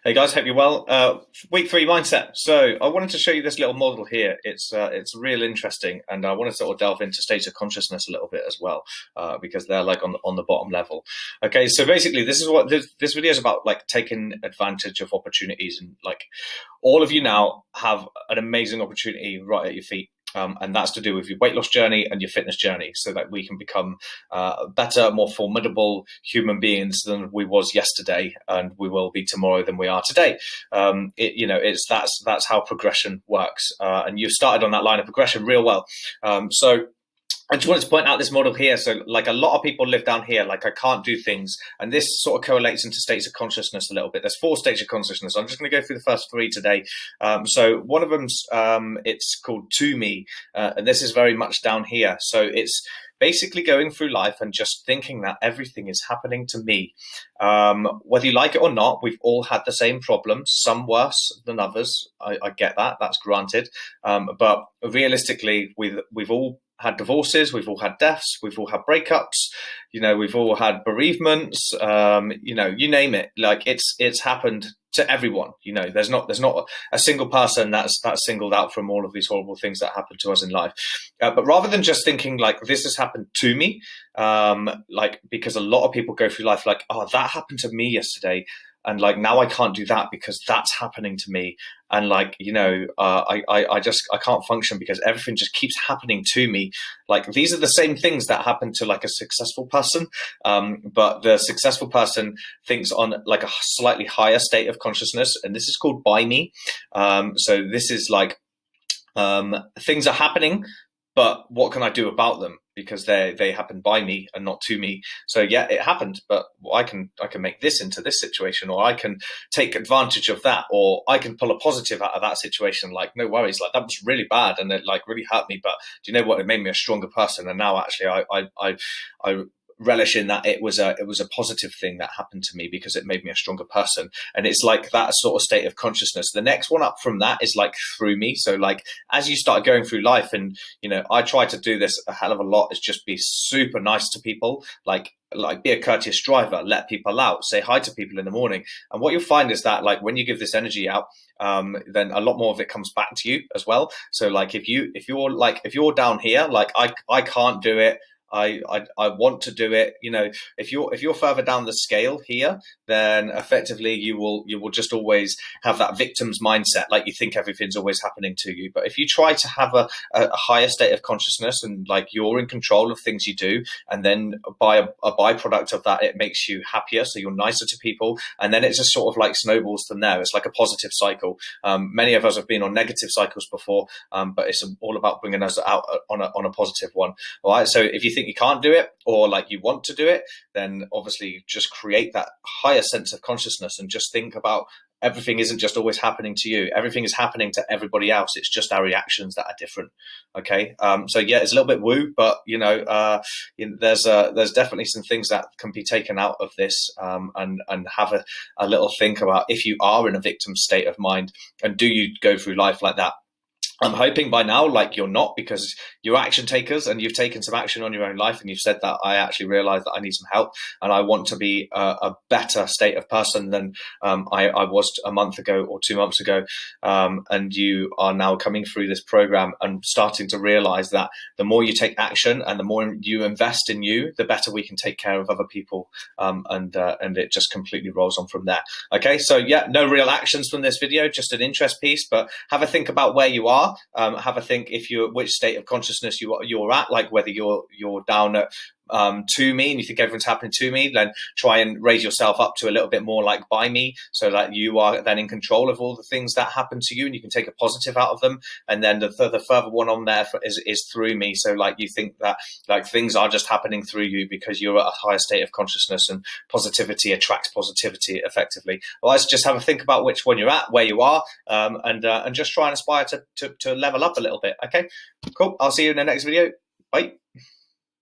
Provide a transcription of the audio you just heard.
Hey guys, hope you're well. Week 3 mindset. So I wanted to show you this little model here. It's real interesting, and I want to sort of delve into states of consciousness a little bit as well, because they're like on the bottom level. Okay, so basically, this is what this video is about, like taking advantage of opportunities, and like all of you now have an amazing opportunity right at your feet. And that's to do with your weight loss journey and your fitness journey, so that we can become better, more formidable human beings than we was yesterday, and we will be tomorrow than we are today. That's how progression works, and you've started on that line of progression real well. So I just wanted to point out this model here. So like a lot of people live down here, like I can't do things. And this sort of correlates into states of consciousness a little bit. There's 4 states of consciousness. I'm just going to go through the first 3 today. So one of them's, it's called To Me. And this is very much down here. So it's basically going through life and just thinking that everything is happening to me. Whether you like it or not, we've all had the same problems, some worse than others. I get that, that's granted. But realistically, we've all had divorces, we've all had deaths, we've all had breakups, we've all had bereavements, you name it. Like it's happened to everyone. There's not a single person that's singled out from all of these horrible things that happen to us in life. But rather than just thinking like this has happened to me, because a lot of people go through life like, oh, that happened to me yesterday, and like now I can't do that because that's happening to me, and like I can't function because everything just keeps happening to me. Like these are the same things that happen to like a successful person, but the successful person thinks on like a slightly higher state of consciousness, and this is called by me. So this is like things are happening, but what can I do about them? Because they happen by me and not to me. So yeah, it happened, but I can make this into this situation, or I can take advantage of that, or I can pull a positive out of that situation. Like no worries, like that was really bad and it like really hurt me, but do you know what? It made me a stronger person, and now actually I relish in that it was a positive thing that happened to me because it made me a stronger person. And it's like that sort of state of consciousness. The next one up from that is like through me. So like as you start going through life, and I try to do this a hell of a lot, is just be super nice to people, like be a courteous driver, let people out, say hi to people in the morning. And what you'll find is that like when you give this energy out, then a lot more of it comes back to you as well. So like if you're down here, like I can't do it, I want to do it. If you're further down the scale here, then effectively you will just always have that victim's mindset, like you think everything's always happening to you. But if you try to have a higher state of consciousness, and like you're in control of things you do, and then by a byproduct of that, it makes you happier, so you're nicer to people, and then it just sort of like snowballs from there. It's like a positive cycle. Many of us have been on negative cycles before, but it's all about bringing us out on a positive one. All right, so if you think you can't do it, or like you want to do it, then obviously just create that higher sense of consciousness and just think about everything isn't just always happening to you. Everything is happening to everybody else. It's just our reactions that are different. Okay. So yeah, it's a little bit woo, but there's definitely some things that can be taken out of this, and have a little think about if you are in a victim state of mind, and do you go through life like that? I'm hoping by now, like you're not, because you're action takers and you've taken some action on your own life, and you've said that I actually realized that I need some help and I want to be a better state of person than I was a month ago or 2 months ago. And you are now coming through this program and starting to realize that the more you take action and the more you invest in you, the better we can take care of other people. And it just completely rolls on from there. Okay. So yeah, no real actions from this video, just an interest piece, but have a think about where you are. Have a think which state of consciousness you're at, like whether you're down at to me and you think everything's happening to me, then try and raise yourself up to a little bit more like by me, so that you are then in control of all the things that happen to you and you can take a positive out of them. And then the further one on there is through me. So like you think that like things are just happening through you because you're at a higher state of consciousness, and positivity attracts positivity effectively. Otherwise, just have a think about which one you're at, where you are, and just try and aspire to level up a little bit. Okay, cool. I'll see you in the next video. Bye.